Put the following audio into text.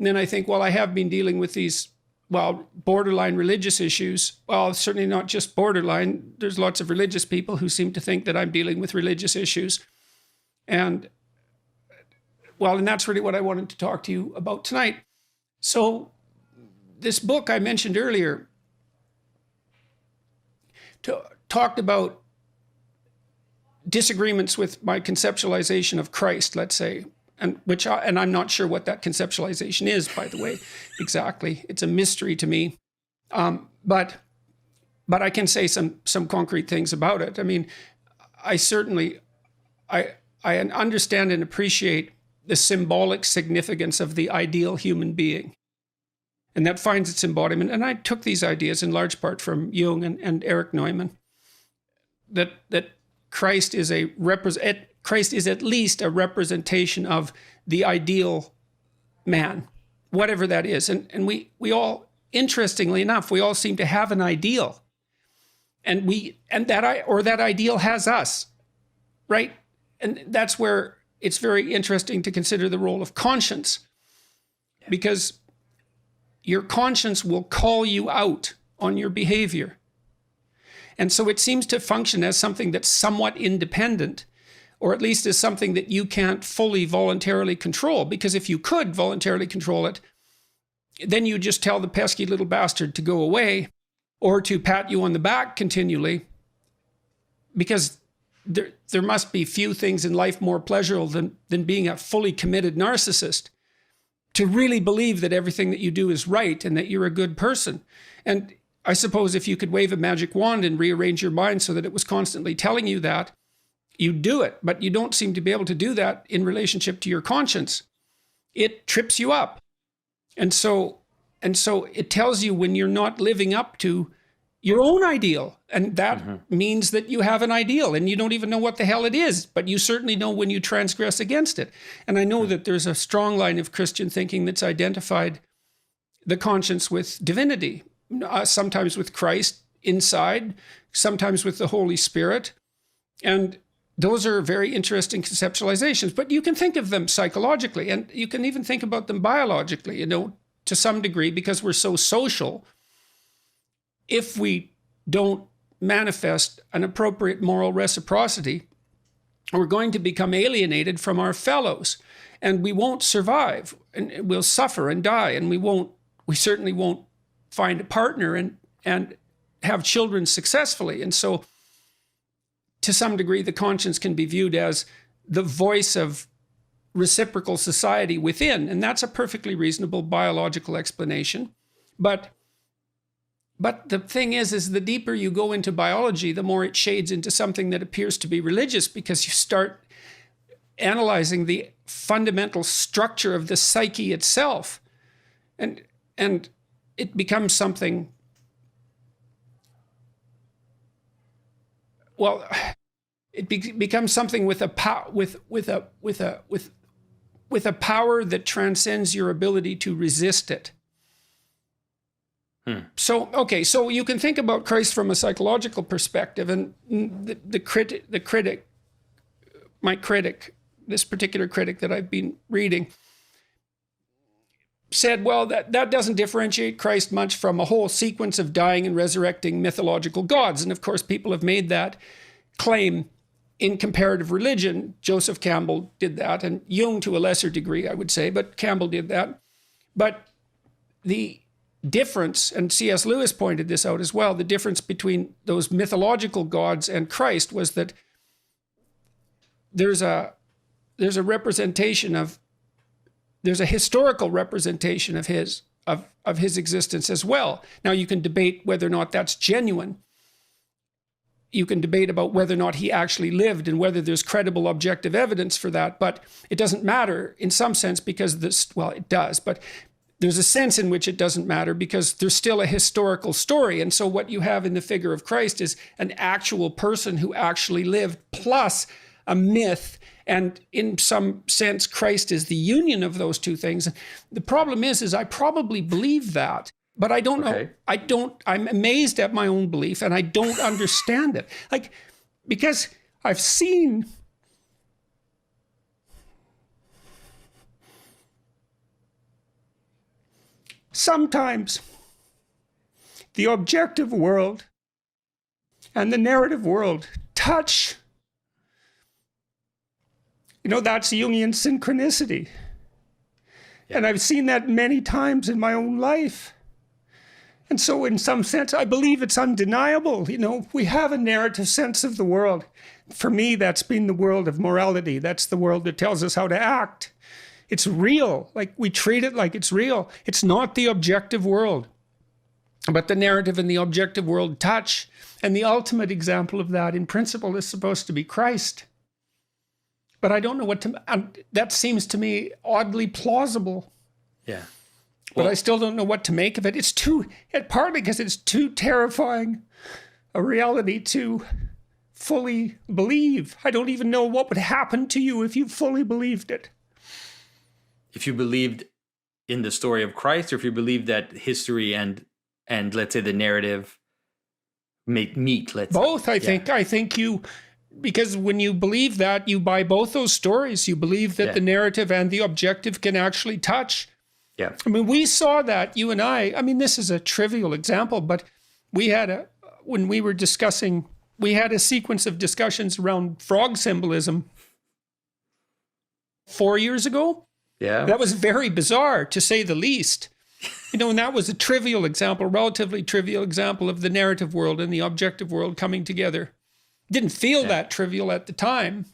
And then I think, well, I have been dealing with these, well, borderline religious issues. Well, certainly not just borderline. There's lots of religious people who seem to think that I'm dealing with religious issues. And, well, and that's really what I wanted to talk to you about tonight. So this book I mentioned earlier talked about disagreements with my conceptualization of Christ, let's say, and I'm not sure what that conceptualization is, by the way, exactly. It's a mystery to me, but I can say some concrete things about it. I mean, I understand and appreciate the symbolic significance of the ideal human being, and that finds its embodiment. And I took these ideas in large part from Jung and Erich Neumann, that Christ is at least a representation of the ideal man, whatever that is. And we all, interestingly enough, we all seem to have an ideal, and that ideal has us, right? And that's where it's very interesting to consider the role of conscience, because your conscience will call you out on your behavior. And so it seems to function as something that's somewhat independent, or at least as something that you can't fully voluntarily control. Because if you could voluntarily control it, then you just tell the pesky little bastard to go away, or to pat you on the back continually, because there must be few things in life more pleasurable than being a fully committed narcissist, to really believe that everything that you do is right and that you're a good person. And I suppose if you could wave a magic wand and rearrange your mind so that it was constantly telling you that, you'd do it. But you don't seem to be able to do that in relationship to your conscience. It trips you up. And so it tells you when you're not living up to your own ideal. And that means that you have an ideal and you don't even know what the hell it is, but you certainly know when you transgress against it. And I know that there's a strong line of Christian thinking that's identified the conscience with divinity, sometimes with Christ inside, sometimes with the Holy Spirit. And those are very interesting conceptualizations, but you can think of them psychologically, and you can even think about them biologically, to some degree, because we're so social. If we don't manifest an appropriate moral reciprocity, we're going to become alienated from our fellows, and we won't survive, and we'll suffer and die, and we certainly won't find a partner and have children successfully. And so, to some degree, the conscience can be viewed as the voice of reciprocal society within, and that's a perfectly reasonable biological explanation. But the thing is the deeper you go into biology, the more it shades into something that appears to be religious, because you start analyzing the fundamental structure of the psyche itself, and it becomes something. Well, it becomes something with a power that transcends your ability to resist it. So you can think about Christ from a psychological perspective, and my critic, this particular critic that I've been reading, said, well, that doesn't differentiate Christ much from a whole sequence of dying and resurrecting mythological gods. And of course, people have made that claim in comparative religion. Joseph Campbell did that, and Jung to a lesser degree, I would say, but Campbell did that. But the difference, and C.S. Lewis pointed this out as well, the difference between those mythological gods and Christ was that there's a representation of, there's a historical representation of his existence as well. Now, you can debate whether or not that's genuine. You can debate about whether or not he actually lived and whether there's credible objective evidence for that, but it doesn't matter in some sense, because it does, but there's a sense in which it doesn't matter, because there's still a historical story. And so what you have in the figure of Christ is an actual person who actually lived, plus a myth. And in some sense, Christ is the union of those two things. The problem is I probably believe that, but I don't know. I'm amazed at my own belief, and I don't understand it. Because I've seen sometimes the objective world and the narrative world touch. That's Jungian synchronicity. Yeah. And I've seen that many times in my own life. And so in some sense, I believe it's undeniable. We have a narrative sense of the world. For me, that's been the world of morality. That's the world that tells us how to act. It's real. Like, we treat it like it's real. It's not the objective world. But the narrative and the objective world touch. And the ultimate example of that, in principle, is supposed to be Christ. But I don't know what that seems to me oddly plausible. Yeah. But I still don't know what to make of it. Partly because it's too terrifying a reality to fully believe. I don't even know what would happen to you if you fully believed it. If you believed in the story of Christ, or if you believed that history and let's say the narrative meet, let's both, say. I think you, because when you believe that, you buy both those stories. You believe that the narrative and the objective can actually touch. Yeah. I mean, we saw that, you and I mean, this is a trivial example, but when we were discussing, we had a sequence of discussions around frog symbolism 4 years ago. Yeah. That was very bizarre, to say the least. And that was a trivial example, relatively trivial example of the narrative world and the objective world coming together. Didn't feel that trivial at the time.